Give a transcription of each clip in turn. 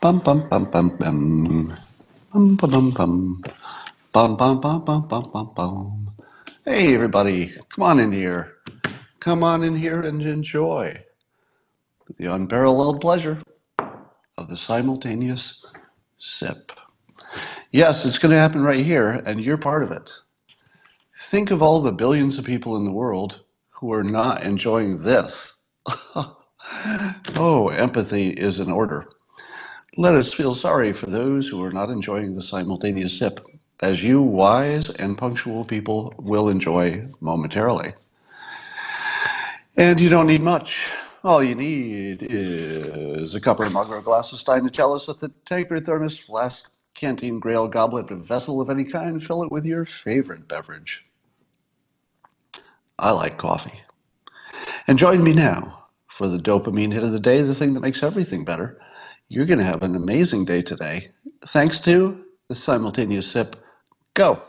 Bum bum bum bum bum. Bum bum bum bum. Bum bum bum bum bum bum bum. Hey everybody, come on in here. Come on in here and enjoy the unparalleled pleasure of the simultaneous sip. Yes, it's going to happen right here, and you're part of it. Think of all the billions of people in the world who are not enjoying this. Oh, empathy is in order. Let us feel sorry for those who are not enjoying the simultaneous sip, as you wise and punctual people will enjoy momentarily. And you don't need much. All you need is a cup or a mug or a glass of stein, a chalice, a tankard, thermos, flask, canteen, grail, goblet, a vessel of any kind. Fill it with your favorite beverage. I like coffee. And join me now for the dopamine hit of the day, the thing that makes everything better. You're going to have an amazing day today, thanks to the simultaneous sip. Go.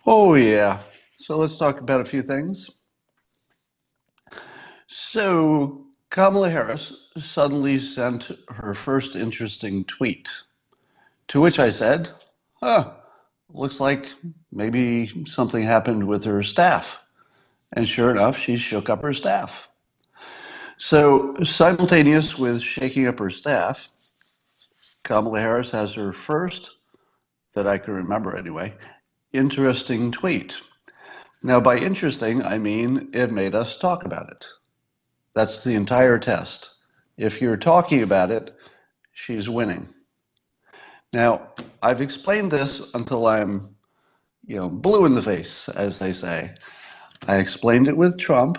Oh, yeah. So let's talk about a few things. So Kamala Harris suddenly sent her first interesting tweet, to which I said, looks like maybe something happened with her staff. And sure enough, she shook up her staff. So simultaneous with shaking up her staff, Kamala Harris has her first, that I can remember anyway, interesting tweet. Now, by interesting, I mean it made us talk about it. That's the entire test. If you're talking about it, she's winning. Now, I've explained this until I'm, blue in the face, as they say. I explained it with Trump.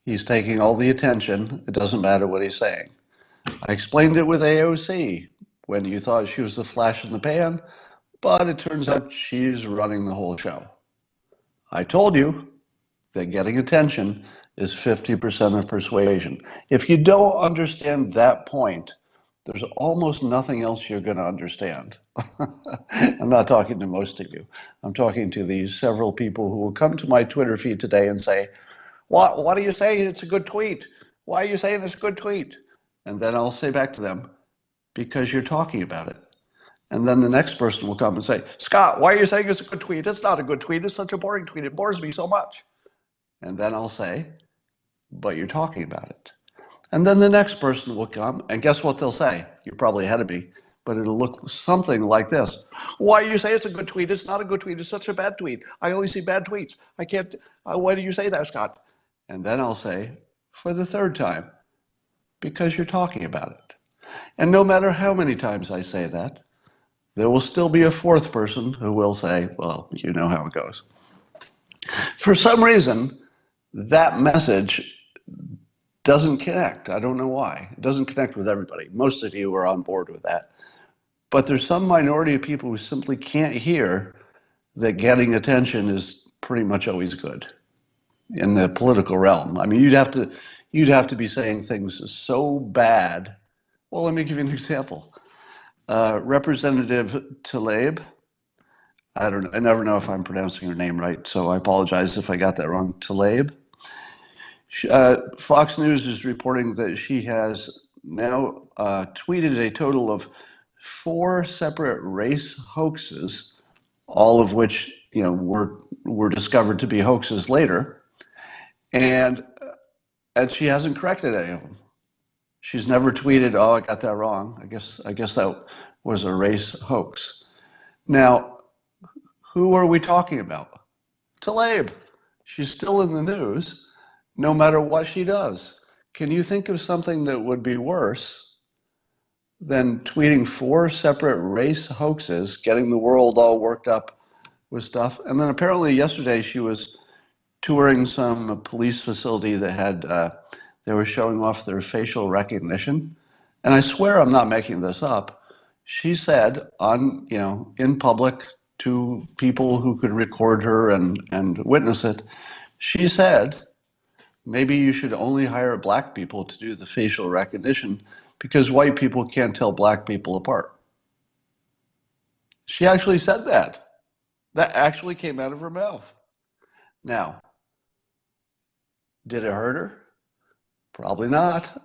He's taking all the attention. It doesn't matter what he's saying. I explained it with AOC when you thought she was the flash in the pan, but it turns out she's running the whole show. I told you that getting attention is 50% of persuasion. If you don't understand that point, there's almost nothing else you're going to understand. I'm not talking to most of you. I'm talking to these several people who will come to my Twitter feed today and say, what are you saying? It's a good tweet. Why are you saying it's a good tweet? And then I'll say back to them, because you're talking about it. And then the next person will come and say, Scott, why are you saying it's a good tweet? It's not a good tweet. It's such a boring tweet. It bores me so much. And then I'll say, but you're talking about it. And then the next person will come, and guess what they'll say? You're probably ahead of me, but it'll look something like this. Why you say it's a good tweet? It's not a good tweet. It's such a bad tweet. I only see bad tweets. I can't, why do you say that, Scott? And then I'll say, for the third time, because you're talking about it. And no matter how many times I say that, there will still be a fourth person who will say, well, you know how it goes. For some reason, that message doesn't connect. I don't know why. It doesn't connect with everybody. Most of you are on board with that. But there's some minority of people who simply can't hear that getting attention is pretty much always good in the political realm. I mean, you'd have to be saying things so bad. Well, let me give you an example. Representative Tlaib, I don't know. I never know if I'm pronouncing her name right, so I apologize if I got that wrong. Tlaib. Fox News is reporting that she has now tweeted a total of 4 separate race hoaxes, all of which were discovered to be hoaxes later, and she hasn't corrected any of them. She's never tweeted, "Oh, I got that wrong. I guess that was a race hoax." Now, who are we talking about? Tlaib. She's still in the news, no matter what she does. Can you think of something that would be worse than tweeting 4 separate race hoaxes, getting the world all worked up with stuff? And then apparently yesterday she was touring some police facility that had, they were showing off their facial recognition. And I swear I'm not making this up. She said in public to people who could record her and witness it, she said, maybe you should only hire black people to do the facial recognition because white people can't tell black people apart. She actually said that. That actually came out of her mouth. Now, Did it hurt her? Probably not.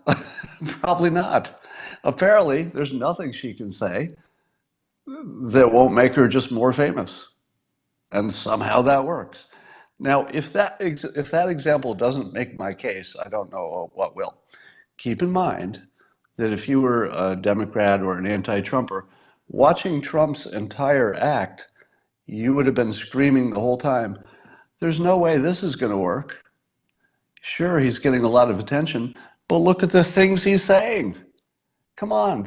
Probably not. Apparently, there's nothing she can say that won't make her just more famous. And somehow that works. Now, if that example doesn't make my case, I don't know what will. Keep in mind that if you were a Democrat or an anti-Trumper, watching Trump's entire act, you would have been screaming the whole time, there's no way this is going to work. Sure, he's getting a lot of attention, but look at the things he's saying. Come on.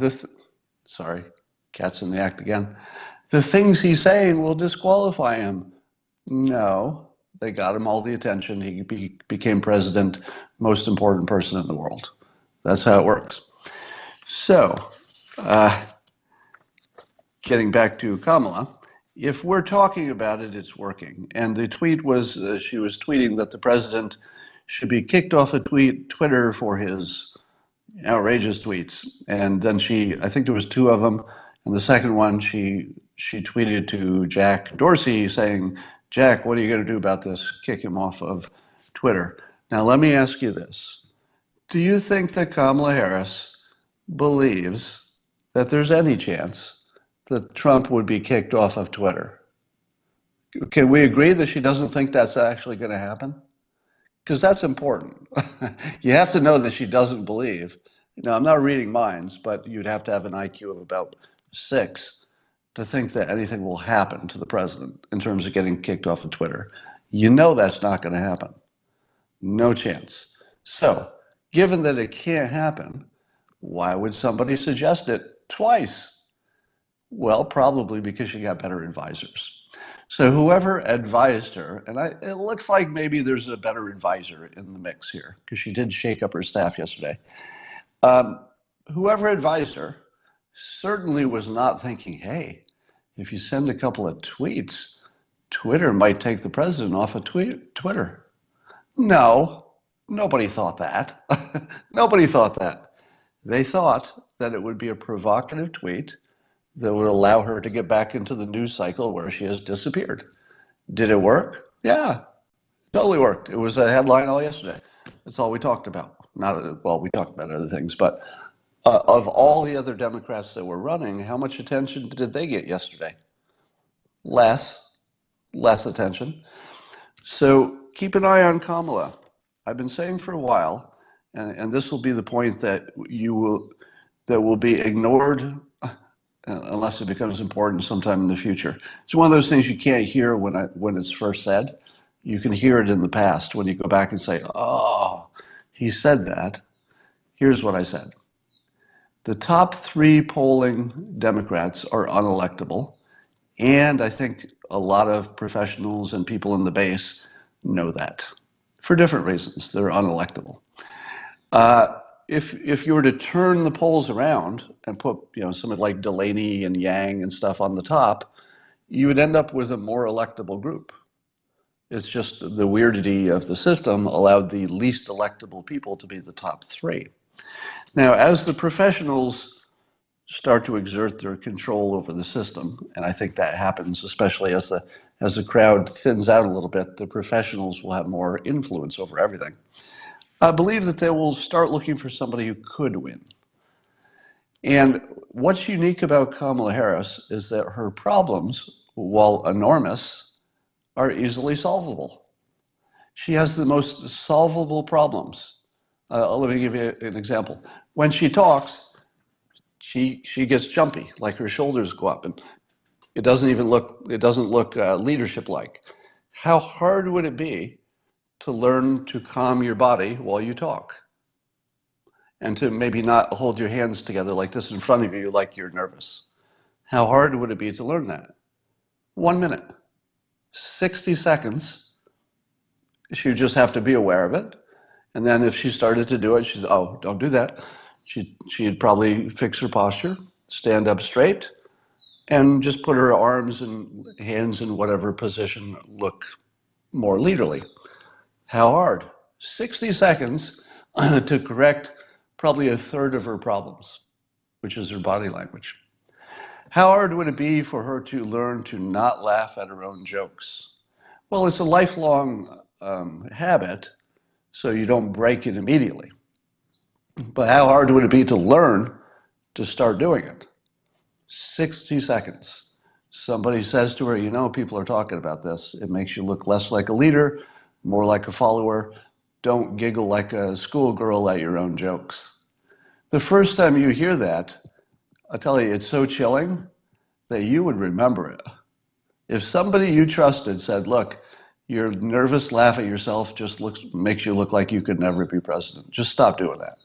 Sorry, cat's in the act again. The things he's saying will disqualify him. No, they got him all the attention. He became president, most important person in the world. That's how it works. So, getting back to Kamala, if we're talking about it, it's working. And the tweet was, she was tweeting that the president should be kicked off of Twitter for his outrageous tweets. And then I think there was two of them. And the second one, she tweeted to Jack Dorsey saying, Jack, what are you going to do about this? Kick him off of Twitter. Now, let me ask you this. Do you think that Kamala Harris believes that there's any chance that Trump would be kicked off of Twitter? Can we agree that she doesn't think that's actually going to happen? Because that's important. You have to know that she doesn't believe. I'm not reading minds, but you'd have to have an IQ of about 6 to think that anything will happen to the president in terms of getting kicked off of Twitter. You know that's not going to happen. No chance. So, given that it can't happen, why would somebody suggest it twice? Well, probably because she got better advisors. So whoever advised her, and it looks like maybe there's a better advisor in the mix here, because she did shake up her staff yesterday. Whoever advised her certainly was not thinking, hey, if you send a couple of tweets, Twitter might take the president off of Twitter. No, nobody thought that. Nobody thought that. They thought that it would be a provocative tweet that would allow her to get back into the news cycle where she has disappeared. Did it work? Yeah, totally worked. It was a headline all yesterday. That's all we talked about. We talked about other things, but of all the other Democrats that were running, how much attention did they get yesterday? Less attention. So keep an eye on Kamala. I've been saying for a while, and this will be the point that will be ignored unless it becomes important sometime in the future. It's one of those things you can't hear when it's first said. You can hear it in the past when you go back and say, oh, he said that. Here's what I said. The top 3 polling Democrats are unelectable, and I think a lot of professionals and people in the base know that for different reasons. They're unelectable. If you were to turn the polls around and put somebody like Delaney and Yang and stuff on the top, you would end up with a more electable group. It's just the weirdity of the system allowed the least electable people to be the top 3. Now, as the professionals start to exert their control over the system, and I think that happens especially as the crowd thins out a little bit, the professionals will have more influence over everything. I believe that they will start looking for somebody who could win. And what's unique about Kamala Harris is that her problems, while enormous, are easily solvable. She has the most solvable problems. Let me give you an example. When she talks, she gets jumpy, like her shoulders go up, and it doesn't look leadership-like. How hard would it be to learn to calm your body while you talk? And to maybe not hold your hands together like this in front of you like you're nervous. How hard would it be to learn that? 1 minute. 60 seconds. She would just have to be aware of it. And then if she started to do it, she'd, oh, don't do that. She'd probably fix her posture, stand up straight, and just put her arms and hands in whatever position look more leaderly. How hard? 60 seconds to correct probably a third of her problems, which is her body language. How hard would it be for her to learn to not laugh at her own jokes? Well, it's a lifelong habit, so you don't break it immediately. But how hard would it be to learn to start doing it? 60 seconds. Somebody says to her, you know, people are talking about this. It makes you look less like a leader, more like a follower. Don't giggle like a schoolgirl at your own jokes. The first time you hear that, I tell you, it's so chilling that you would remember it. If somebody you trusted said, look, your nervous laugh at yourself just makes you look like you could never be president. Just stop doing that.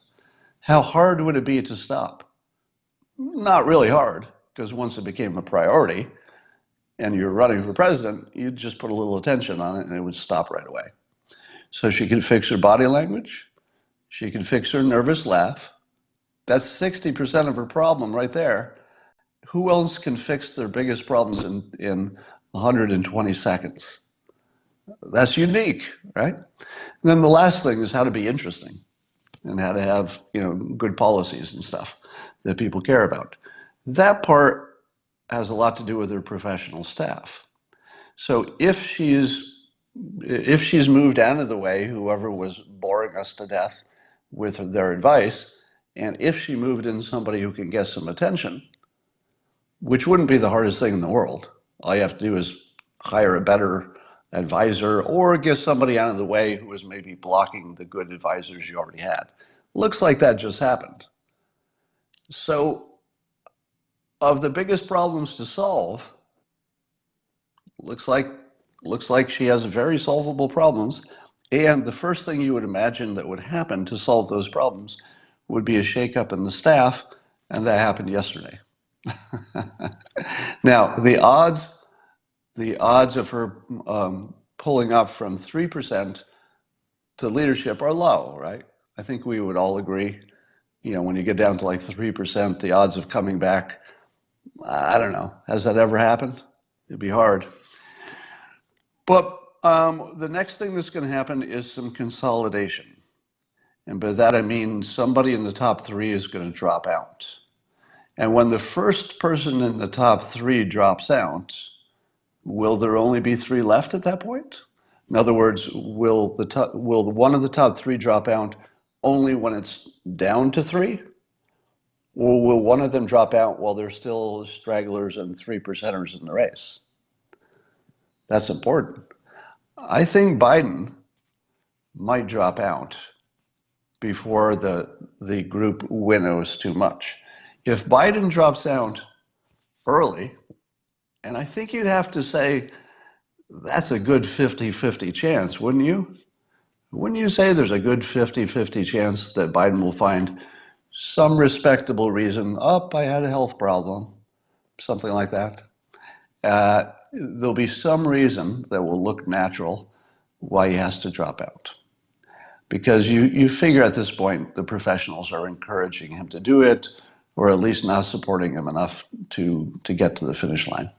How hard would it be to stop? Not really hard, because once it became a priority and you're running for president, you'd just put a little attention on it and it would stop right away. So she can fix her body language. She can fix her nervous laugh. That's 60% of her problem right there. Who else can fix their biggest problems in 120 seconds? That's unique, right? And then the last thing is how to be interesting and how to have, you know, good policies and stuff that people care about. That part has a lot to do with her professional staff. So if she's moved out of the way, whoever was boring us to death with their advice, and if she moved in somebody who can get some attention, which wouldn't be the hardest thing in the world. All you have to do is hire a better advisor or get somebody out of the way who was maybe blocking the good advisors you already had. Looks like that just happened. So of the biggest problems to solve, looks like she has very solvable problems. And the first thing you would imagine that would happen to solve those problems would be a shakeup in the staff, and that happened yesterday. Now, the odds of her pulling up from 3% to leadership are low, right? I think we would all agree, you know, when you get down to like 3%, the odds of coming back, I don't know. Has that ever happened? It'd be hard. But the next thing that's going to happen is some consolidation. And by that I mean somebody in the top 3 is going to drop out. And when the first person in the top 3 drops out, will there only be 3 left at that point? In other words, will one of the top 3 drop out only when it's down to 3? Or will one of them drop out while there's still stragglers and 3%ers in the race? That's important. I think Biden might drop out before the group winnows too much. If Biden drops out early, and I think you'd have to say that's a good 50-50 chance, wouldn't you? Wouldn't you say there's a good 50-50 chance that Biden will find some respectable reason, I had a health problem, something like that. There'll be some reason that will look natural why he has to drop out. Because you figure at this point the professionals are encouraging him to do it, or at least not supporting him enough to get to the finish line.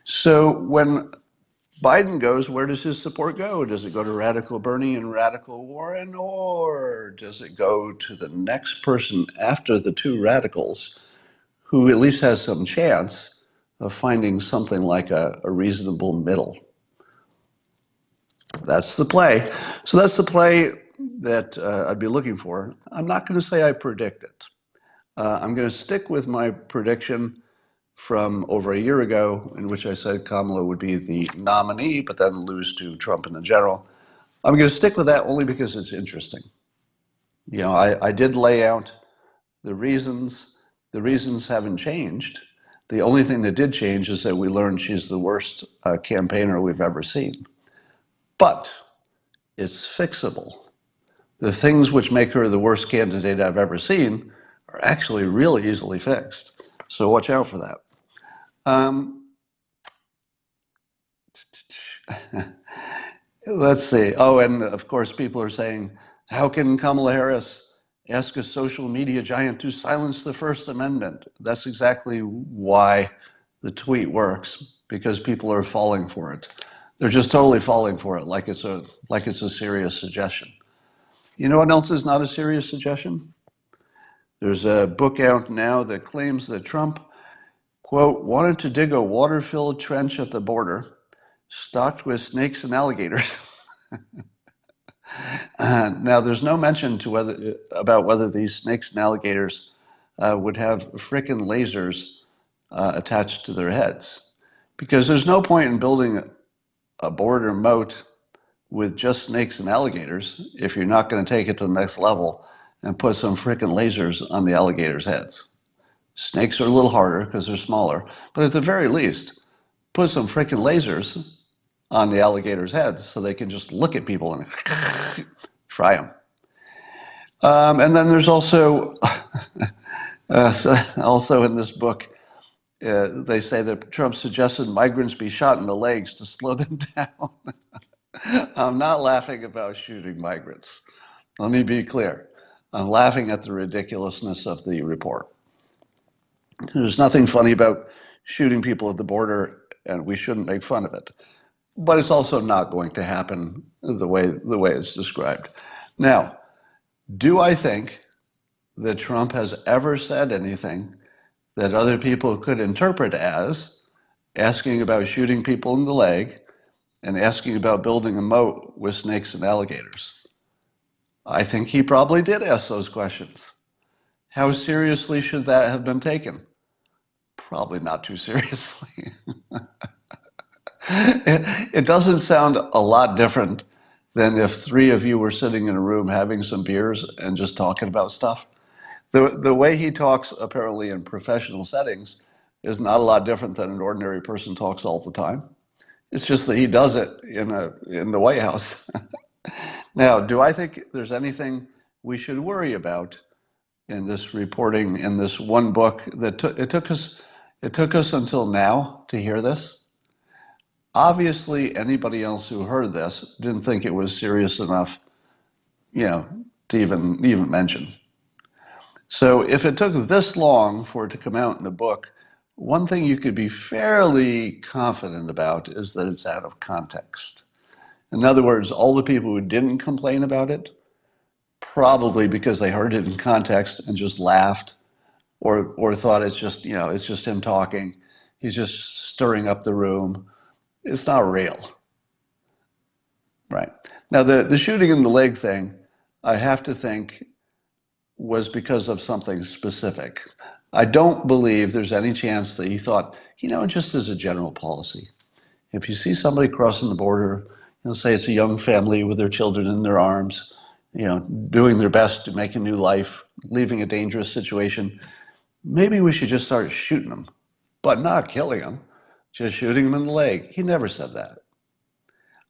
So when Biden goes, where does his support go? Does it go to Radical Bernie and Radical Warren, or does it go to the next person after the 2 radicals who at least has some chance of finding something like a reasonable middle? That's the play. So that's the play that I'd be looking for. I'm not going to say I predict it. I'm going to stick with my prediction from over a year ago, in which I said Kamala would be the nominee, but then lose to Trump in the general. I'm going to stick with that only because it's interesting. You know, I did lay out the reasons. The reasons haven't changed. The only thing that did change is that we learned she's the worst campaigner we've ever seen. But it's fixable. The things which make her the worst candidate I've ever seen are actually really easily fixed. So watch out for that. Let's see. Oh, and of course, people are saying, how can Kamala Harris ask a social media giant to silence the First Amendment? That's exactly why the tweet works, because people are falling for it. They're just totally falling for it, like it's a serious suggestion. You know what else is not a serious suggestion? There's a book out now that claims that Trump, quote, wanted to dig a water-filled trench at the border, stocked with snakes and alligators. Now, there's no mention about whether these snakes and alligators would have frickin' lasers attached to their heads, because there's no point in building a board or moat with just snakes and alligators if you're not going to take it to the next level and put some frickin' lasers on the alligators' heads. Snakes are a little harder because they're smaller, but at the very least, put some frickin' lasers on the alligators' heads so they can just look at people and fry them. And then there's also, also in this book, they say that Trump suggested migrants be shot in the legs to slow them down. I'm not laughing about shooting migrants. Let me be clear. I'm laughing at the ridiculousness of the report. There's nothing funny about shooting people at the border, and we shouldn't make fun of it. But it's also not going to happen the way it's described. Now, do I think that Trump has ever said anything that other people could interpret as asking about shooting people in the leg and asking about building a moat with snakes and alligators? I think he probably did ask those questions. How seriously should that have been taken? Probably not too seriously. It doesn't sound a lot different than if three of you were sitting in a room having some beers and just talking about stuff. The way he talks, apparently in professional settings, is not a lot different than an ordinary person talks all the time. It's just that he does it in the White House. Now, do I think there's anything we should worry about in this reporting, in this one book that it took us until now to hear this? Obviously, anybody else who heard this didn't think it was serious enough, to even mention. So if it took this long for it to come out in a book, one thing you could be fairly confident about is that it's out of context. In other words, all the people who didn't complain about it, probably because they heard it in context and just laughed, or thought it's just him talking. He's just stirring up the room. It's not real. Right. Now, the shooting in the leg thing, I have to think, was because of something specific. I don't believe there's any chance that he thought, just as a general policy, if you see somebody crossing the border, say it's a young family with their children in their arms, doing their best to make a new life, leaving a dangerous situation, maybe we should just start shooting them, but not killing them, just shooting them in the leg. He never said that.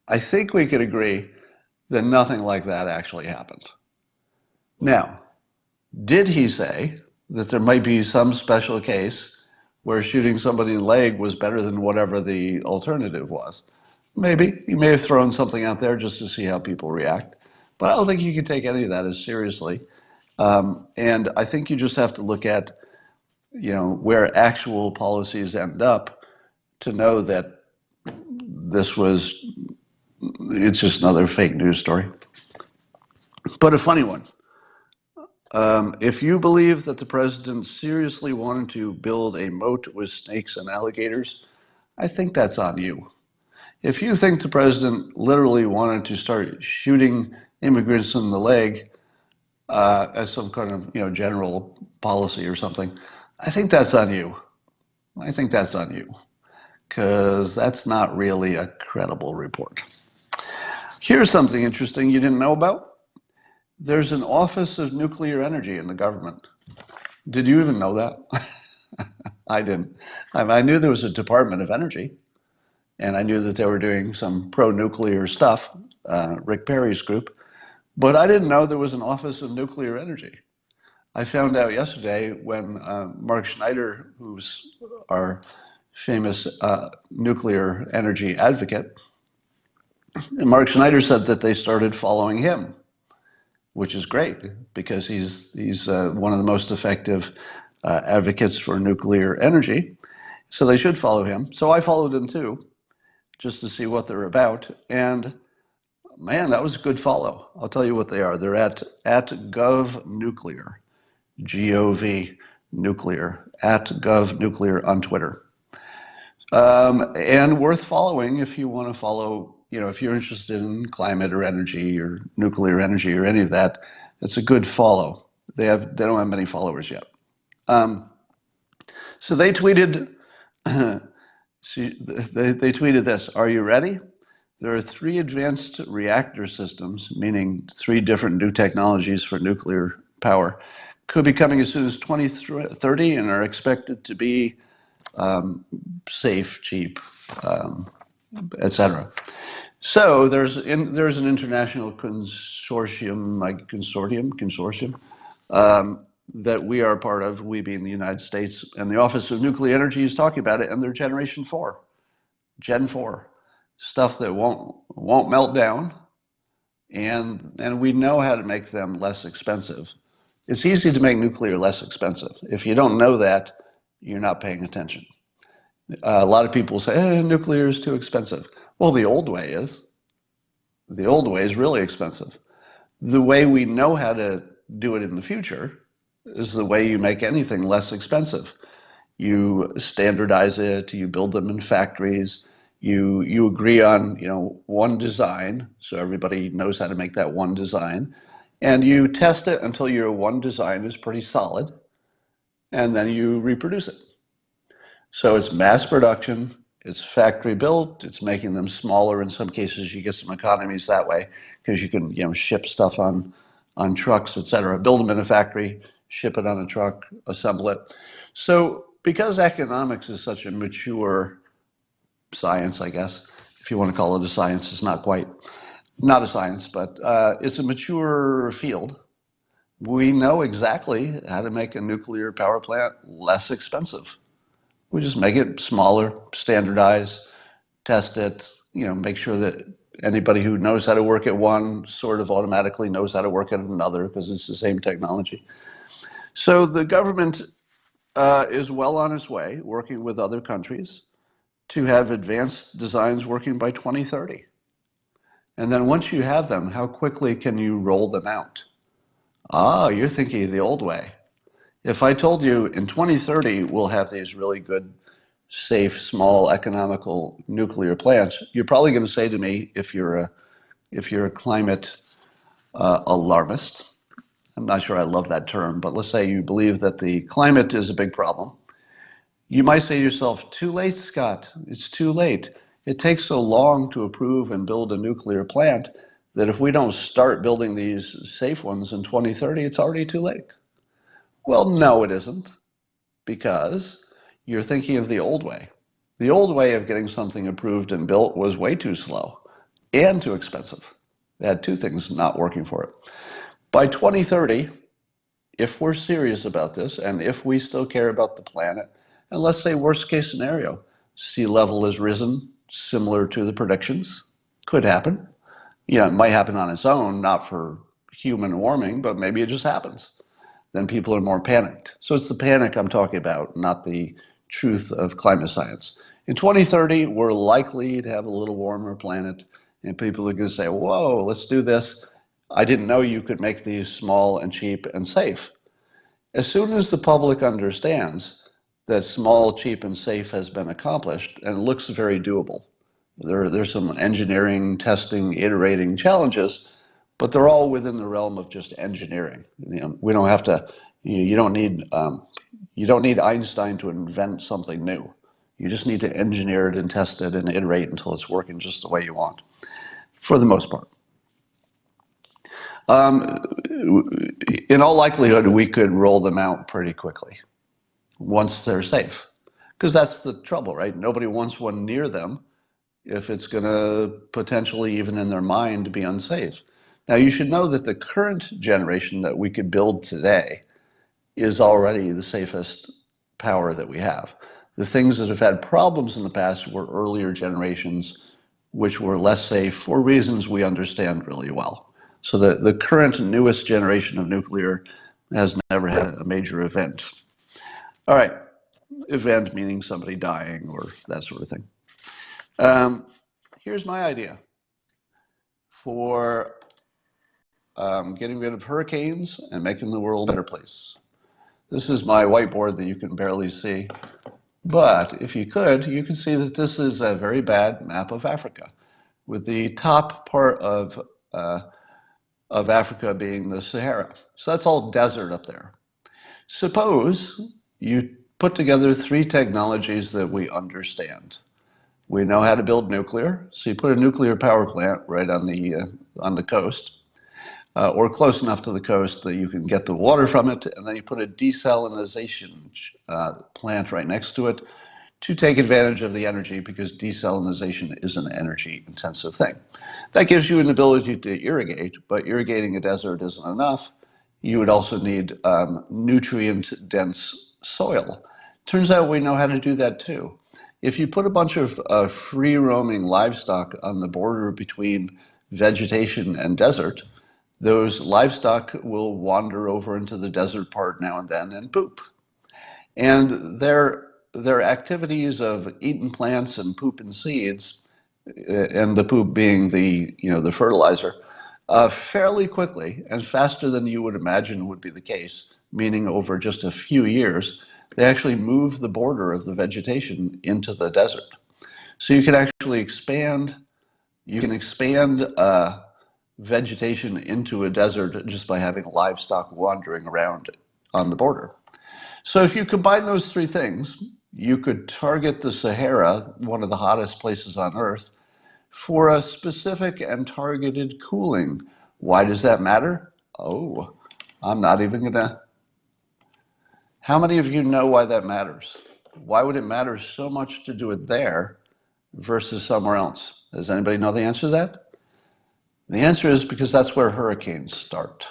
I think we could agree that nothing like that actually happened. Now, did he say that there might be some special case where shooting somebody in the leg was better than whatever the alternative was? Maybe. He may have thrown something out there just to see how people react. But I don't think you can take any of that as seriously. And I think you just have to look at, where actual policies end up to know that it's just another fake news story. But a funny one. If you believe that the president seriously wanted to build a moat with snakes and alligators, I think that's on you. If you think the president literally wanted to start shooting immigrants in the leg as some kind of general policy or something, I think that's on you. I think that's on you, because that's not really a credible report. Here's something interesting you didn't know about. There's an Office of Nuclear Energy in the government. Did you even know that? I didn't. I knew there was a Department of Energy, and I knew that they were doing some pro-nuclear stuff, Rick Perry's group, but I didn't know there was an Office of Nuclear Energy. I found out yesterday when Mark Schneider, who's our famous nuclear energy advocate, Mark Schneider said that they started following him, which is great because he's one of the most effective advocates for nuclear energy. So they should follow him. So I followed him too, just to see what they're about. And man, that was a good follow. I'll tell you what they are. They're at Gov Nuclear, G-O-V Nuclear, at Gov Nuclear on Twitter. And worth following if you want to follow if you're interested in climate or energy or nuclear energy or any of that, it's a good follow. They don't have many followers yet. So they tweeted, they tweeted this: "Are you ready? There are 3 advanced reactor systems, meaning 3 different new technologies for nuclear power, could be coming as soon as 2030 and are expected to be safe, cheap, etc." So there's an international consortium that we are part of, we being the United States, and the Office of Nuclear Energy is talking about it, and they're Generation 4, Gen 4, stuff that won't melt down, and we know how to make them less expensive. It's easy to make nuclear less expensive. If you don't know that, you're not paying attention. A lot of people say, nuclear is too expensive. Well, the old way is. The old way is really expensive. The way we know how to do it in the future is the way you make anything less expensive. You standardize it, you build them in factories, you agree on one design, so everybody knows how to make that one design, and you test it until your one design is pretty solid, and then you reproduce it. So it's mass production, it's factory built, it's making them smaller. In some cases, you get some economies that way because you can ship stuff on trucks, etc. Build them in a factory, ship it on a truck, assemble it. So because economics is such a mature science, I guess, if you want to call it a science, it's not a science, but it's a mature field. We know exactly how to make a nuclear power plant less expensive. We just make it smaller, standardize, test it, make sure that anybody who knows how to work at one sort of automatically knows how to work at another because it's the same technology. So the government is well on its way, working with other countries to have advanced designs working by 2030. And then once you have them, how quickly can you roll them out? You're thinking of the old way. If I told you in 2030 we'll have these really good, safe, small, economical nuclear plants, you're probably going to say to me, if you're a climate alarmist, I'm not sure I love that term, but let's say you believe that the climate is a big problem, you might say to yourself, too late, Scott, it's too late. It takes so long to approve and build a nuclear plant that if we don't start building these safe ones in 2030, it's already too late. Well, no, it isn't, because you're thinking of the old way. The old way of getting something approved and built was way too slow and too expensive. It had 2 things not working for it. By 2030, if we're serious about this and if we still care about the planet, and let's say worst case scenario, sea level has risen similar to the predictions, could happen. It might happen on its own, not for human warming, but maybe it just happens. Then people are more panicked. So it's the panic I'm talking about, not the truth of climate science. In 2030, we're likely to have a little warmer planet, and people are going to say, whoa, let's do this. I didn't know you could make these small and cheap and safe. As soon as the public understands that small, cheap, and safe has been accomplished and looks very doable, there's some engineering, testing, iterating challenges, but they're all within the realm of just engineering. We don't have to. You don't need Einstein to invent something new. You just need to engineer it and test it and iterate until it's working just the way you want, for the most part. In all likelihood, we could roll them out pretty quickly once they're safe, because that's the trouble, right? Nobody wants one near them if it's going to potentially, even in their mind, be unsafe. Now, you should know that the current generation that we could build today is already the safest power that we have. The things that have had problems in the past were earlier generations, which were less safe for reasons we understand really well. So the current newest generation of nuclear has never had a major event. All right, event meaning somebody dying or that sort of thing. Here's my idea for getting rid of hurricanes and making the world a better place. This is my whiteboard that you can barely see, but if you could see that this is a very bad map of Africa. with the top part of Africa being the Sahara. So that's all desert up there. Suppose you put together three technologies that we understand. We know how to build nuclear, so you put a nuclear power plant right on the coast, or close enough to the coast that you can get the water from it, and then you put a desalination plant right next to it to take advantage of the energy, because desalination is an energy-intensive thing. That gives you an ability to irrigate, but irrigating a desert isn't enough. You would also need nutrient-dense soil. Turns out we know how to do that too. If you put a bunch of free-roaming livestock on the border between vegetation and desert, those livestock will wander over into the desert part now and then and poop. And their activities of eating plants and pooping seeds, and the poop being the fertilizer, fairly quickly and faster than you would imagine would be the case, meaning over just a few years, they actually move the border of the vegetation into the desert. So you can actually expand vegetation into a desert just by having livestock wandering around on the border. So if you combine those three things, you could target the Sahara, one of the hottest places on Earth, for a specific and targeted cooling. Why does that matter? Oh, I'm not even gonna. How many of you know why that matters? Why would it matter so much to do it there versus somewhere else? Does anybody know the answer to that? The answer is because that's where hurricanes start.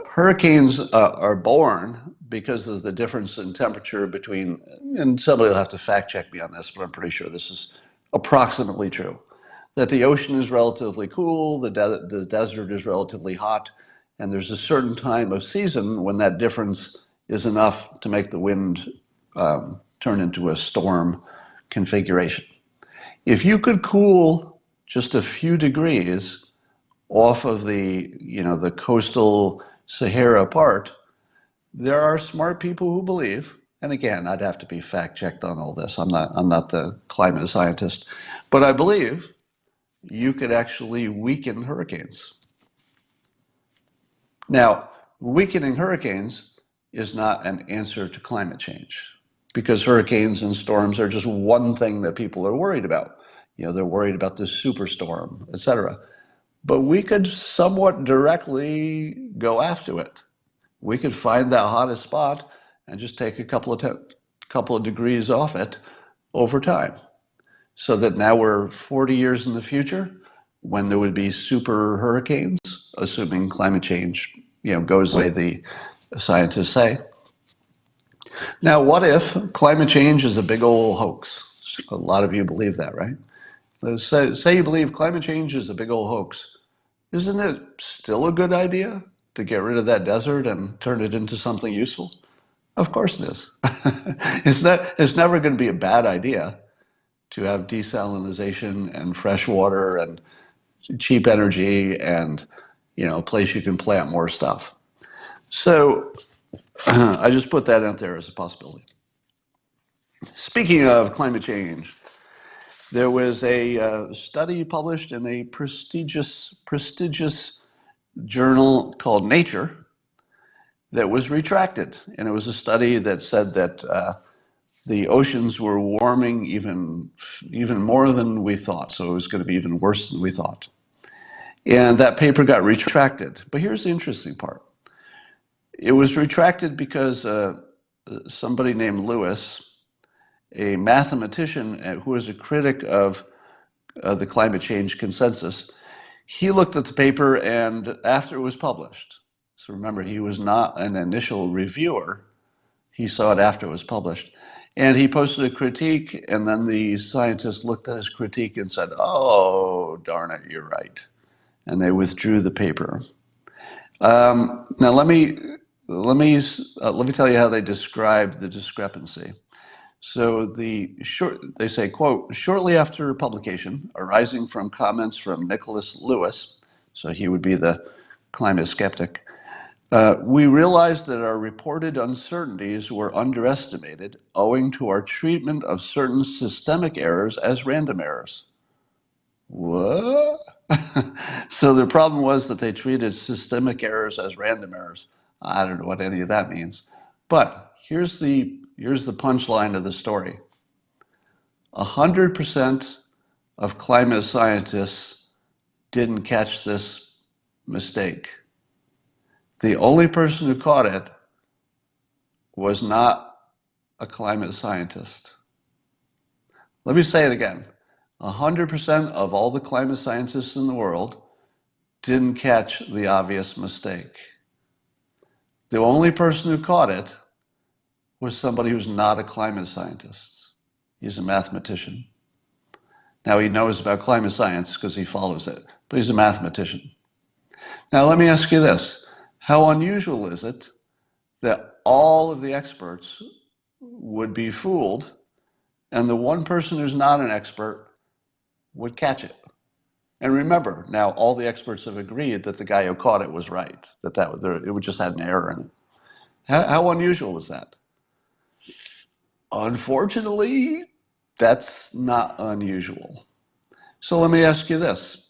Hurricanes are born because of the difference in temperature between, and somebody will have to fact check me on this, but I'm pretty sure this is approximately true, that the ocean is relatively cool, the desert is relatively hot, and there's a certain time of season when that difference is enough to make the wind turn into a storm configuration. If you could cool just a few degrees off of the coastal Sahara part, there are smart people who believe, and again, I'd have to be fact checked on all this. I'm not the climate scientist, but I believe you could actually weaken hurricanes. Now, weakening hurricanes is not an answer to climate change, because hurricanes and storms are just one thing that people are worried about. They're worried about the superstorm, etc. But we could somewhat directly go after it. We could find that hottest spot and just take a couple of degrees off it over time, so that now we're 40 years in the future when there would be super hurricanes, assuming climate change goes the way the scientists say. Now, what if climate change is a big old hoax? A lot of you believe that, right? Say you believe climate change is a big old hoax. Isn't it still a good idea to get rid of that desert and turn it into something useful? Of course it is. It's never going to be a bad idea to have desalination and fresh water and cheap energy and a place you can plant more stuff. So I just put that out there as a possibility. Speaking of climate change, there was a study published in a prestigious journal called Nature that was retracted. And it was a study that said that the oceans were warming even more than we thought. So it was going to be even worse than we thought. And that paper got retracted. But here's the interesting part. It was retracted because somebody named Lewis, a mathematician who was a critic of the climate change consensus, he looked at the paper, and after it was published, so remember, he was not an initial reviewer, he saw it after it was published, and he posted a critique, and then the scientists looked at his critique and said, oh, darn it, you're right. And they withdrew the paper. Now let me tell you how they described the discrepancy. So they say, quote, shortly after publication, arising from comments from Nicholas Lewis, so he would be the climate skeptic, we realized that our reported uncertainties were underestimated owing to our treatment of certain systemic errors as random errors. What? So the problem was that they treated systemic errors as random errors. I don't know what any of that means. But here's the punchline of the story. 100% of climate scientists didn't catch this mistake. The only person who caught it was not a climate scientist. Let me say it again. 100% of all the climate scientists in the world didn't catch the obvious mistake. The only person who caught it was somebody who's not a climate scientist. He's a mathematician. Now, he knows about climate science because he follows it, but he's a mathematician. Now, let me ask you this. How unusual is it that all of the experts would be fooled and the one person who's not an expert would catch it? And remember, now all the experts have agreed that the guy who caught it was right, that it would just had an error in it. How unusual is that? Unfortunately, that's not unusual. So let me ask you this.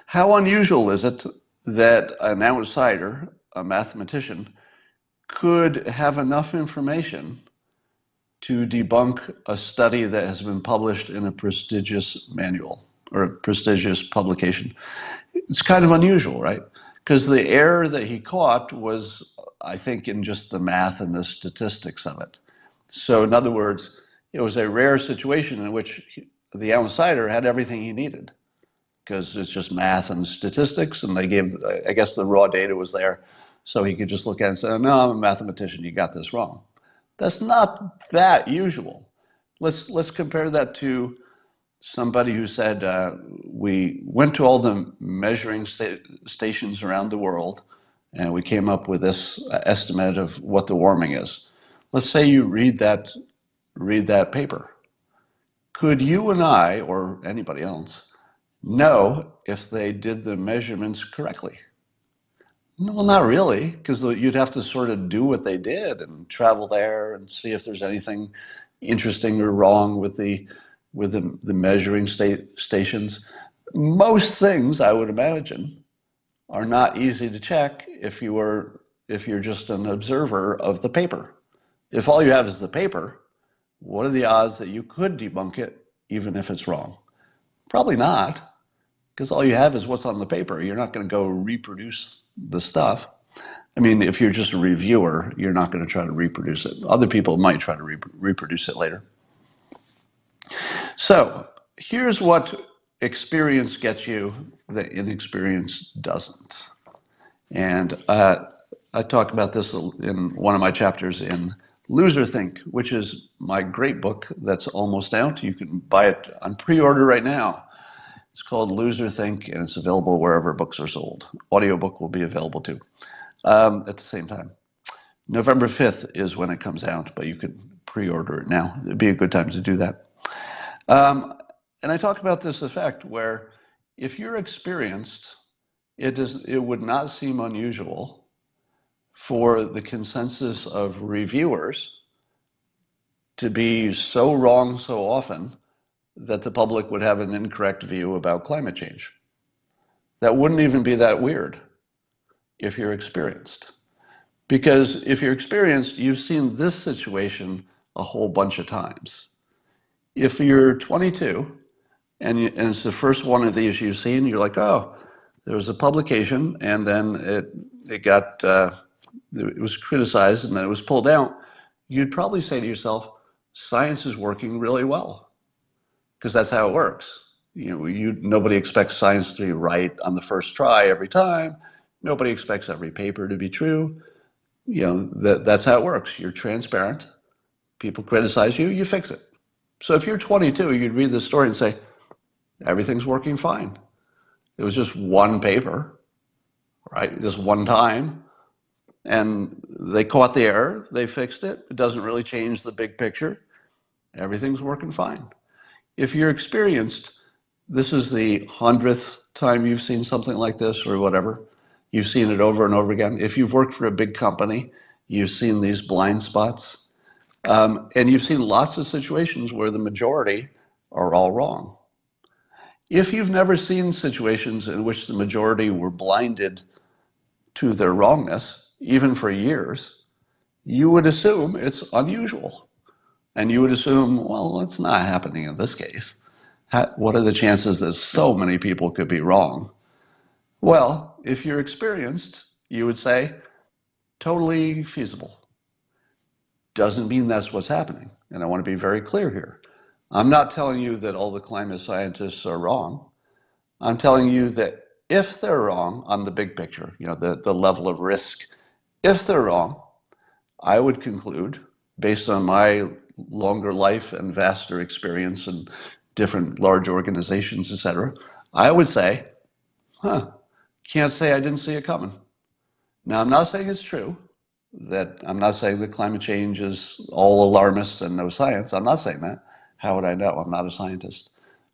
How unusual is it that an outsider, a mathematician, could have enough information to debunk a study that has been published in a prestigious manual or a prestigious publication? It's kind of unusual, right? Because the error that he caught was, I think, in just the math and the statistics of it. So in other words, it was a rare situation in which the outsider had everything he needed, because it's just math and statistics, and they gave, I guess the raw data was there, so he could just look at it and say, no, I'm a mathematician, you got this wrong. That's not that usual. Let's compare that to somebody who said, we went to all the measuring stations around the world, and we came up with this estimate of what the warming is. Let's say you read that paper. Could you and I, or anybody else, know if they did the measurements correctly? Well, not really, because you'd have to sort of do what they did and travel there and see if there's anything interesting or wrong with the measuring stations. Most things, I would imagine, are not easy to check if you're just an observer of the paper. If all you have is the paper, what are the odds that you could debunk it even if it's wrong? Probably not, because all you have is what's on the paper. You're not going to go reproduce the stuff. I mean, if you're just a reviewer, you're not going to try to reproduce it. Other people might try to reproduce it later. So here's what experience gets you that inexperience doesn't. And I talk about this in one of my chapters in Loser Think, which is my great book that's almost out. You can buy it on pre-order right now. It's called Loser Think, and it's available wherever books are sold. Audiobook will be available too at the same time. November 5th is when it comes out, but you can pre-order it now. It'd be a good time to do that. And I talk about this effect where if you're experienced, it would not seem unusual for the consensus of reviewers to be so wrong so often that the public would have an incorrect view about climate change. That wouldn't even be that weird if you're experienced. Because if you're experienced, you've seen this situation a whole bunch of times. If you're 22 and it's the first one of these you've seen, you're like, oh, there was a publication and then it was criticized and then it was pulled out, you'd probably say to yourself, science is working really well, because that's how it works. Nobody expects science to be right on the first try every time. Nobody expects every paper to be true. That's how it works. You're transparent. People criticize you, you fix it. So if you're 22, you'd read this story and say, everything's working fine. It was just one paper, right? Just one time. And they caught the error, they fixed it. It doesn't really change the big picture. Everything's working fine. If you're experienced, this is the 100th time you've seen something like this or whatever. You've seen it over and over again. If you've worked for a big company, you've seen these blind spots. And you've seen lots of situations where the majority are all wrong. If you've never seen situations in which the majority were blinded to their wrongness, even for years, you would assume it's unusual. And you would assume, well, it's not happening in this case. What are the chances that so many people could be wrong? Well, if you're experienced, you would say, totally feasible. Doesn't mean that's what's happening. And I want to be very clear here. I'm not telling you that all the climate scientists are wrong. I'm telling you that if they're wrong on the big picture, the level of risk, if they're wrong, I would conclude, based on my longer life and vaster experience in different large organizations, et cetera, I would say, can't say I didn't see it coming. Now, I'm not saying it's true, that I'm not saying that climate change is all alarmist and no science. I'm not saying that. How would I know? I'm not a scientist.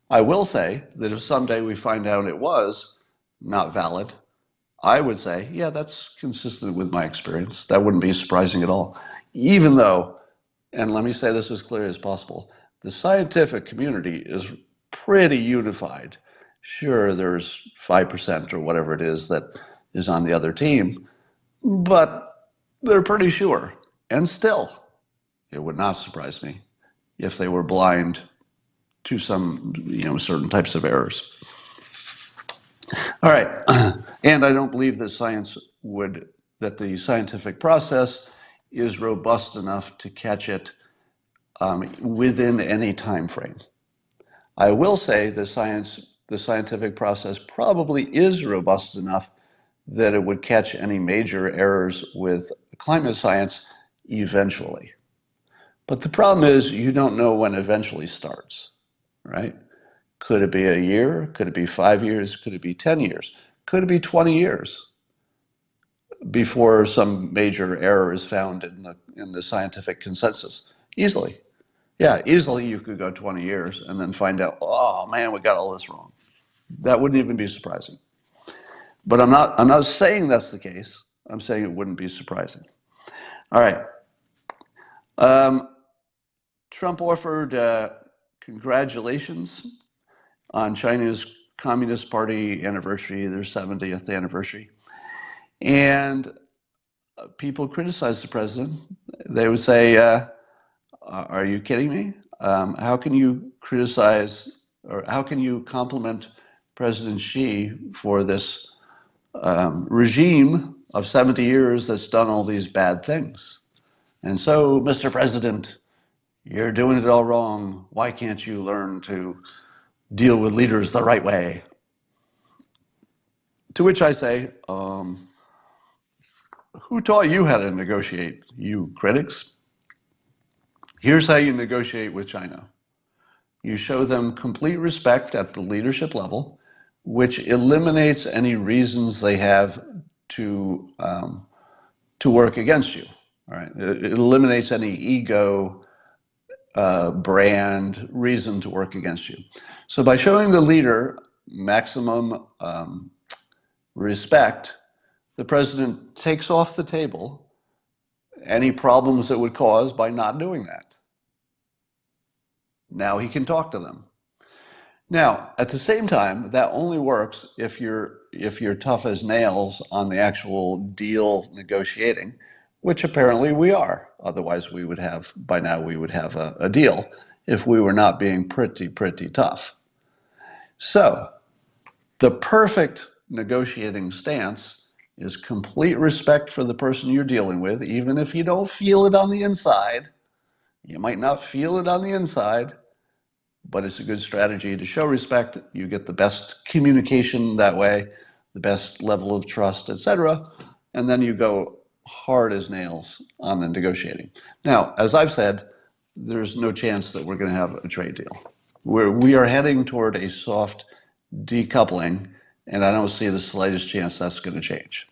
I will say that if someday we find out it was not valid, I would say, yeah, that's consistent with my experience. That wouldn't be surprising at all. Even though, and let me say this as clear as possible, the scientific community is pretty unified. Sure, there's 5% or whatever it is that is on the other team, but they're pretty sure. And still, it would not surprise me if they were blind to some, certain types of errors. All right, and I don't believe that that the scientific process is robust enough to catch it within any time frame. I will say the scientific process probably is robust enough that it would catch any major errors with climate science eventually. But the problem is you don't know when eventually starts, right? Could it be a year? Could it be 5 years? Could it be 10 years? Could it be 20 years before some major error is found in the scientific consensus? Easily. Yeah, easily you could go 20 years and then find out, oh man, we got all this wrong. That wouldn't even be surprising. But I'm not saying that's the case. I'm saying it wouldn't be surprising. All right. Trump offered congratulations on China's Communist Party anniversary, their 70th anniversary. And people criticized the president. They would say, are you kidding me? How can you criticize, or how can you compliment President Xi for this regime of 70 years that's done all these bad things? And so, Mr. President, you're doing it all wrong. Why can't you learn to deal with leaders the right way? To which I say, who taught you how to negotiate, you critics? Here's how you negotiate with China. You show them complete respect at the leadership level, which eliminates any reasons they have to work against you. All right? It eliminates any ego, brand, reason to work against you. So by showing the leader maximum respect, the president takes off the table any problems it would cause by not doing that. Now he can talk to them. Now, at the same time, that only works if you're tough as nails on the actual deal negotiating, which apparently we are. Otherwise, by now we would have a deal if we were not being pretty tough. So, the perfect negotiating stance is complete respect for the person you're dealing with, even if you don't feel it on the inside. You might not feel it on the inside, but it's a good strategy to show respect. You get the best communication that way, the best level of trust, etc. And then you go hard as nails on the negotiating. Now, as I've said, there's no chance that we're going to have a trade deal. We are heading toward a soft decoupling, and I don't see the slightest chance that's going to change.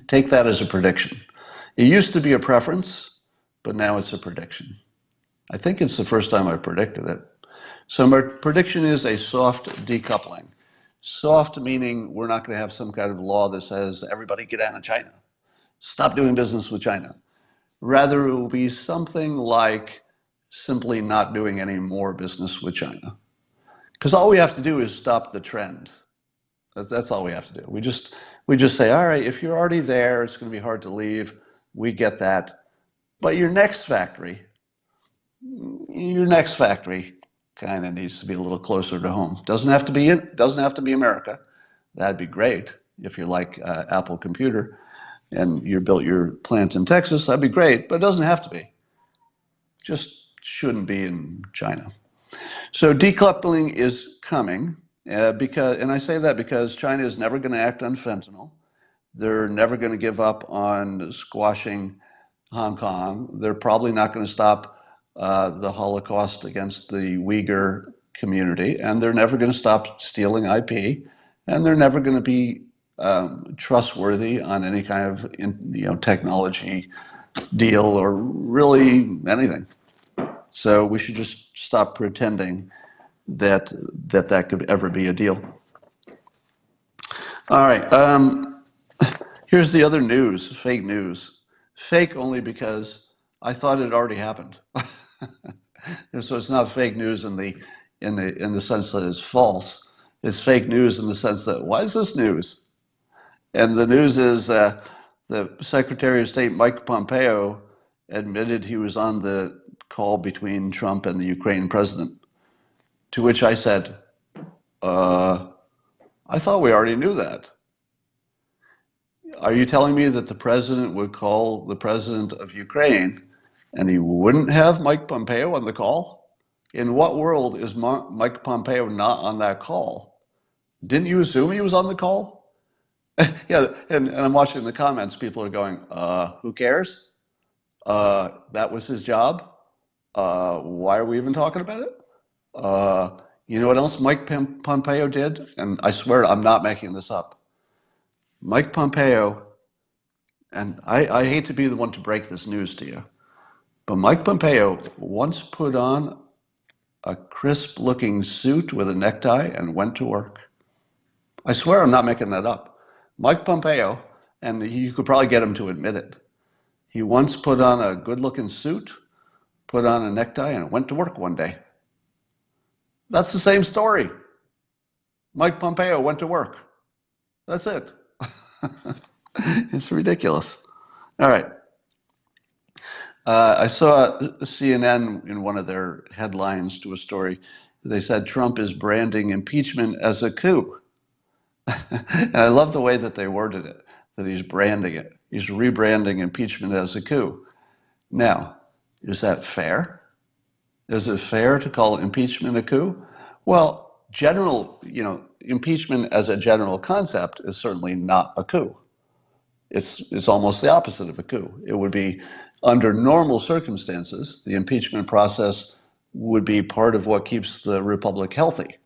Take that as a prediction. It used to be a preference, but now it's a prediction. I think it's the first time I predicted it. So my prediction is a soft decoupling. Soft meaning we're not going to have some kind of law that says everybody get out of China. Stop doing business with China. Rather, it will be something like simply not doing any more business with China. Because all we have to do is stop the trend. That's all we have to do. We just say, all right, if you're already there, it's going to be hard to leave. We get that. But your next factory kind of needs to be a little closer to home. Doesn't have to be America. That'd be great if you're like Apple Computer and you built your plant in Texas. That'd be great, but it doesn't have to be. Just shouldn't be in China. So decoupling is coming and I say that because China is never going to act on fentanyl. They're never going to give up on squashing Hong Kong. They're probably not going to stop the Holocaust against the Uyghur community, and they're never going to stop stealing IP, and they're never going to be trustworthy on any kind of technology deal or really anything. So we should just stop pretending that could ever be a deal. All right. Here's the other news, fake news. Fake only because I thought it already happened. So it's not fake news in the sense that it's false. It's fake news in the sense that, why is this news? And the news is the Secretary of State Mike Pompeo admitted he was on the call between Trump and the Ukraine president. To which I said, I thought we already knew that. Are you telling me that the president would call the president of Ukraine and he wouldn't have Mike Pompeo on the call? In what world is Mike Pompeo not on that call? Didn't you assume he was on the call? Yeah, and I'm watching the comments. People are going, who cares? That was his job. Why are we even talking about it? You know what else Mike Pompeo did? And I swear I'm not making this up. Mike Pompeo, and I hate to be the one to break this news to you, but Mike Pompeo once put on a crisp-looking suit with a necktie and went to work. I swear I'm not making that up. Mike Pompeo, and you could probably get him to admit it, he once put on a good-looking suit, put on a necktie, and went to work one day. That's the same story. Mike Pompeo went to work. That's it. It's ridiculous. All right. I saw CNN in one of their headlines to a story. They said Trump is branding impeachment as a coup. And I love the way that they worded it, that he's branding it. He's rebranding impeachment as a coup. Now, is that fair? Is it fair to call impeachment a coup? Well, impeachment as a general concept is certainly not a coup. It's almost the opposite of a coup. It would be, under normal circumstances, the impeachment process would be part of what keeps the republic healthy.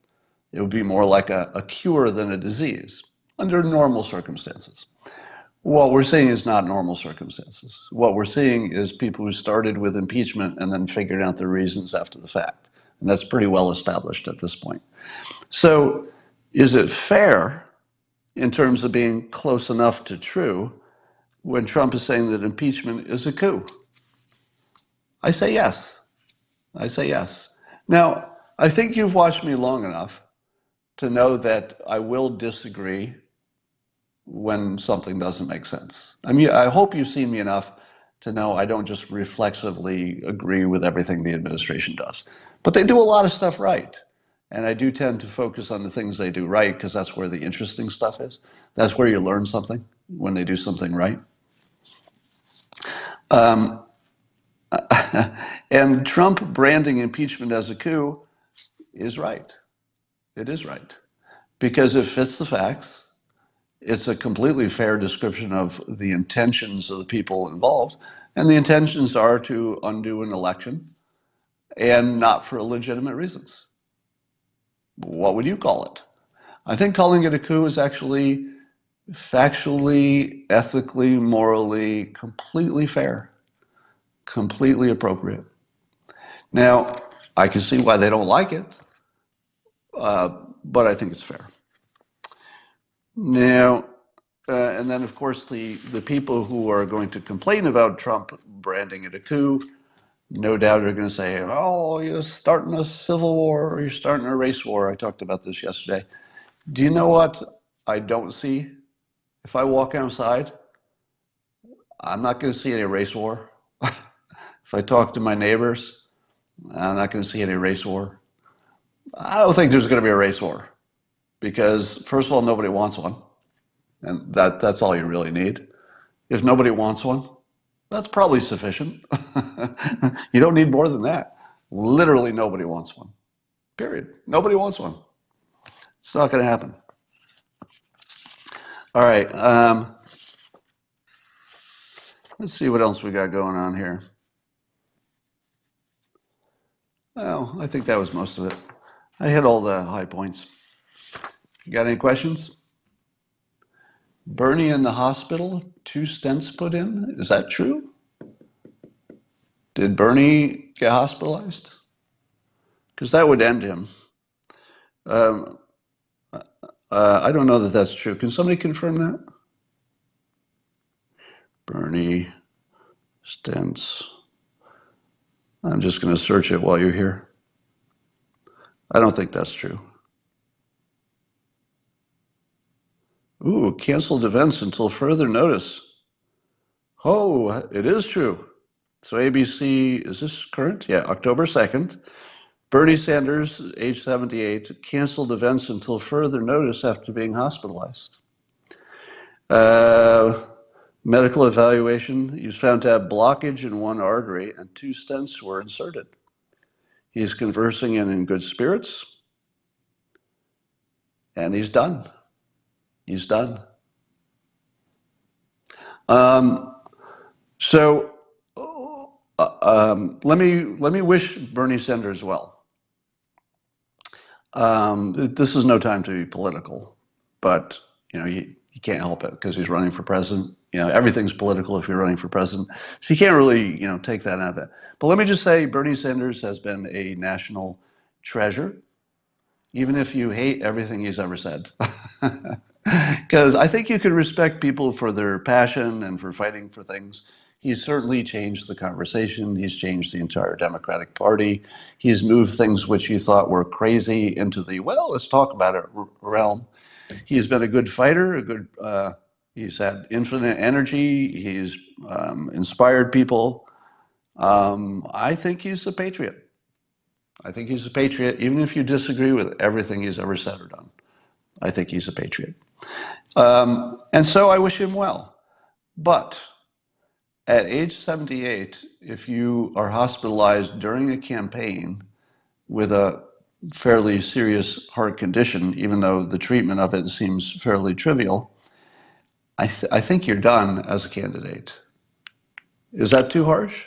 It would be more like a cure than a disease, under normal circumstances. What we're seeing is not normal circumstances. What we're seeing is people who started with impeachment and then figured out the reasons after the fact. And that's pretty well established at this point. So is it fair in terms of being close enough to true when Trump is saying that impeachment is a coup? I say yes. I say yes. Now, I think you've watched me long enough to know that I will disagree when something doesn't make sense. I mean, I hope you've seen me enough to know I don't just reflexively agree with everything the administration does. But they do a lot of stuff right. And I do tend to focus on the things they do right because that's where the interesting stuff is. That's where you learn something, when they do something right. And Trump branding impeachment as a coup is right. It is right. Because it fits the facts. It's a completely fair description of the intentions of the people involved. And the intentions are to undo an election and not for legitimate reasons. What would you call it? I think calling it a coup is actually factually, ethically, morally, completely fair, completely appropriate. Now, I can see why they don't like it, but I think it's fair. Now, and then of course the people who are going to complain about Trump branding it a coup, no doubt are going to say, oh, you're starting a civil war or you're starting a race war. I talked about this yesterday. Do you know what I don't see? If I walk outside, I'm not going to see any race war. If I talk to my neighbors, I'm not going to see any race war. I don't think there's going to be a race war because, first of all, nobody wants one. And that's all you really need. If nobody wants one, that's probably sufficient. You don't need more than that. Literally nobody wants one. Period. Nobody wants one. It's not going to happen. All right. Let's see what else we got going on here. Well, I think that was most of it. I hit all the high points. You got any questions? Bernie in the hospital, 2 stents put in. Is that true? Did Bernie get hospitalized? Because that would end him. I don't know that that's true. Can somebody confirm that? Bernie stents. I'm just going to search it while you're here. I don't think that's true. Ooh, canceled events until further notice. Oh, it is true. So ABC, is this current? Yeah, October 2nd. Bernie Sanders, age 78, canceled events until further notice after being hospitalized. Medical evaluation, he was found to have blockage in one artery and 2 stents were inserted. He's conversing and in good spirits. And he's done. He's done. Let me wish Bernie Sanders well. This is no time to be political, but you can't help it because he's running for president. Everything's political if you're running for president, so you can't really take that out of it. But let me just say, Bernie Sanders has been a national treasure, even if you hate everything he's ever said. Because I think you can respect people for their passion and for fighting for things. He's certainly changed the conversation. He's changed the entire Democratic Party. He's moved things which you thought were crazy into the, well, let's talk about it realm. He's been a good fighter, he's had infinite energy. He's inspired people. I think he's a patriot. I think he's a patriot, even if you disagree with everything he's ever said or done. I think he's a patriot. And so I wish him well. But at age 78, if you are hospitalized during a campaign with a fairly serious heart condition, even though the treatment of it seems fairly trivial, I think you're done as a candidate. Is that too harsh?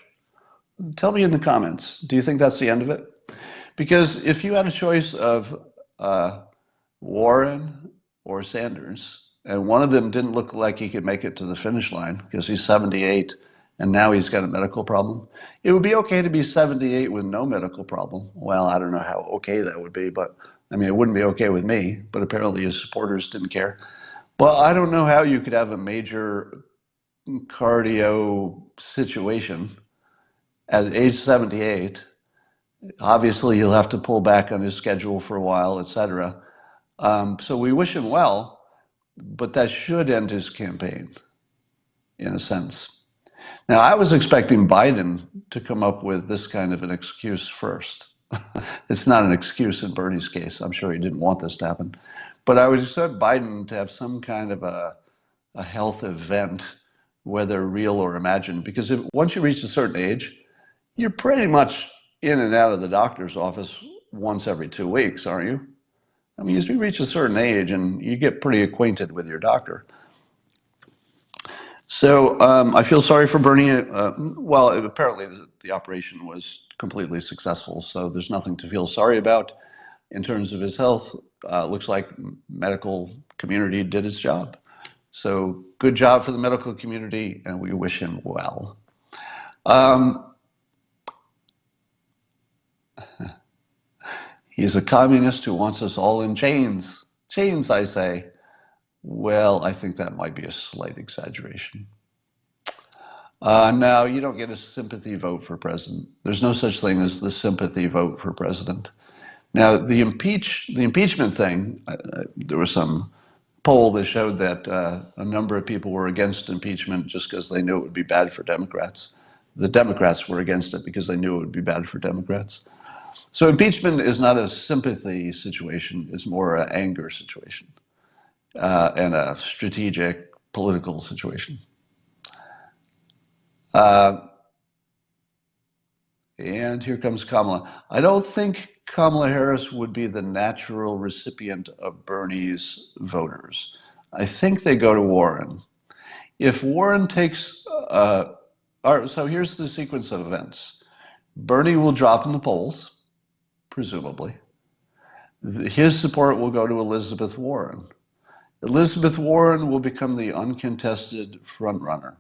Tell me in the comments. Do you think that's the end of it? Because if you had a choice of Warren or Sanders, and one of them didn't look like he could make it to the finish line because he's 78 and now he's got a medical problem, it would be okay to be 78 with no medical problem. Well, I don't know how okay that would be, but I mean, it wouldn't be okay with me, but apparently his supporters didn't care. Well, I don't know how you could have a major cardio situation at age 78. Obviously, he'll have to pull back on his schedule for a while, etc. So we wish him well, but that should end his campaign, in a sense. Now, I was expecting Biden to come up with this kind of an excuse first. It's not an excuse in Bernie's case. I'm sure he didn't want this to happen. But I would expect Biden to have some kind of a health event, whether real or imagined, because once you reach a certain age, you're pretty much in and out of the doctor's office once every 2 weeks, aren't you? I mean, as you reach a certain age and you get pretty acquainted with your doctor. So I feel sorry for Bernie. Well, apparently the operation was completely successful, so there's nothing to feel sorry about in terms of his health. Looks like medical community did its job. So good job for the medical community, and we wish him well. He's a communist who wants us all in chains. Chains, I say. Well, I think that might be a slight exaggeration. No, you don't get a sympathy vote for president. There's no such thing as the sympathy vote for president. Now, the impeachment thing, there was some poll that showed that a number of people were against impeachment just because they knew it would be bad for Democrats. The Democrats were against it because they knew it would be bad for Democrats. So impeachment is not a sympathy situation, it's more an anger situation and a strategic political situation. And here comes Kamala. I don't think Kamala Harris would be the natural recipient of Bernie's voters. I think they go to Warren. If Warren takes, all right, so here's the sequence of events. Bernie will drop in the polls, presumably. His support will go to Elizabeth Warren. Elizabeth Warren will become the uncontested frontrunner.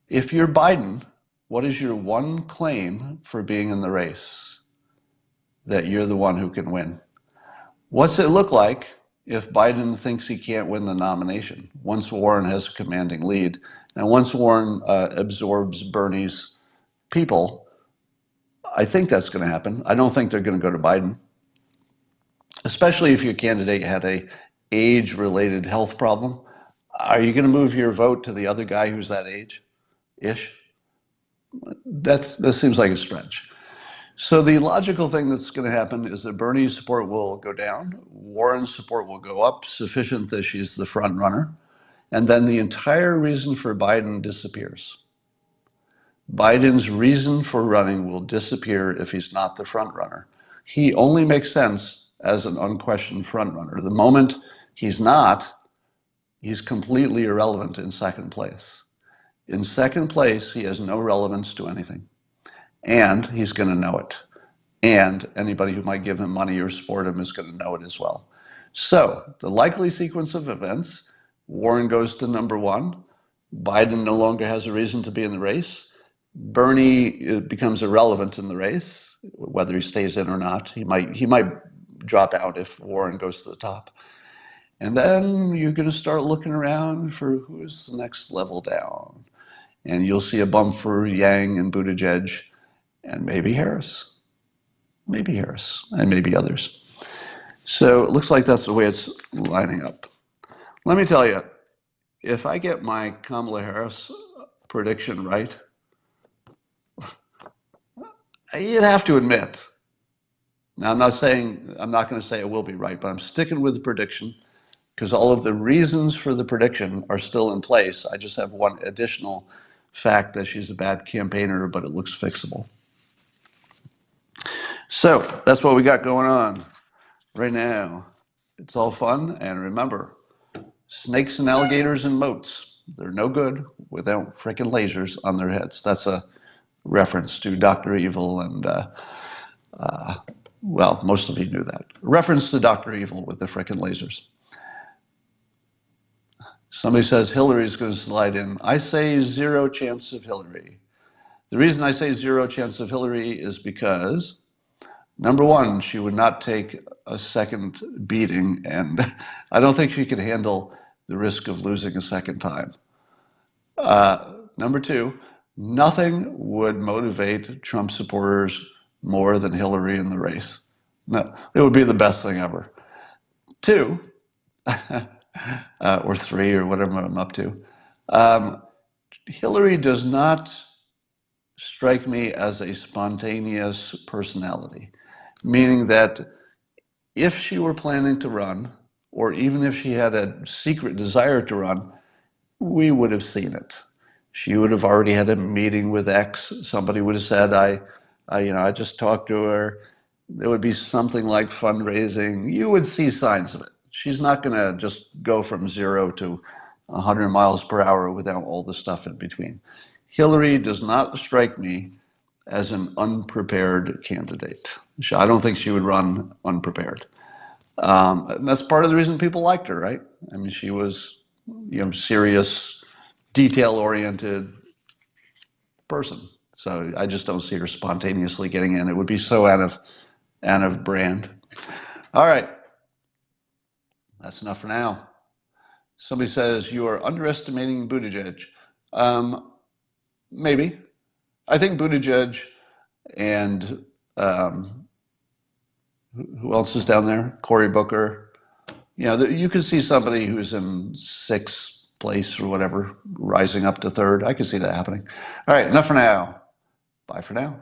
If you're Biden, what is your one claim for being in the race? That you're the one who can win. What's it look like if Biden thinks he can't win the nomination? Once Warren has a commanding lead, and once Warren absorbs Bernie's people, I think that's going to happen. I don't think they're going to go to Biden, especially if your candidate had a age-related health problem. Are you going to move your vote to the other guy who's that age-ish? That seems like a stretch. So the logical thing that's going to happen is that Bernie's support will go down, Warren's support will go up, sufficient that she's the front runner, and then the entire reason for Biden disappears. Biden's reason for running will disappear if he's not the front runner. He only makes sense as an unquestioned front runner. The moment he's not, he's completely irrelevant in second place. In second place, he has no relevance to anything. And he's going to know it. And anybody who might give him money or support him is going to know it as well. So the likely sequence of events, Warren goes to number one. Biden no longer has a reason to be in the race. Bernie becomes irrelevant in the race, whether he stays in or not. He might drop out if Warren goes to the top. And then you're going to start looking around for who's the next level down. And you'll see a bump for Yang and Buttigieg and maybe Harris, and maybe others. So it looks like that's the way it's lining up. Let me tell you, if I get my Kamala Harris prediction right, you'd have to admit, now I'm not going to say it will be right, but I'm sticking with the prediction because all of the reasons for the prediction are still in place. I just have one additional fact that she's a bad campaigner, but it looks fixable. So that's what we got going on right now. It's all fun, and remember, snakes and alligators and moats, they're no good without frickin' lasers on their heads. That's a reference to Dr. Evil and, well, most of you knew that. Reference to Dr. Evil with the frickin' lasers. Somebody says Hillary's going to slide in. I say 0 chance of Hillary. The reason I say 0 chance of Hillary is because, number one, she would not take a second beating, and I don't think she could handle the risk of losing a second time. Number two, nothing would motivate Trump supporters more than Hillary in the race. No, it would be the best thing ever. Two, or three, or whatever I'm up to. Hillary does not strike me as a spontaneous personality, meaning that if she were planning to run, or even if she had a secret desire to run, we would have seen it. She would have already had a meeting with X. Somebody would have said, I just talked to her. There would be something like fundraising. You would see signs of it. She's not going to just go from 0 to 100 miles per hour without all the stuff in between. Hillary does not strike me as an unprepared candidate. I don't think she would run unprepared. And that's part of the reason people liked her, right? I mean, she was, serious, detail-oriented person. So I just don't see her spontaneously getting in. It would be so out of brand. All right. That's enough for now. Somebody says, you are underestimating Buttigieg. Maybe. I think Buttigieg and who else is down there? Cory Booker. You can see somebody who's in sixth place or whatever rising up to third. I can see that happening. All right, enough for now. Bye for now.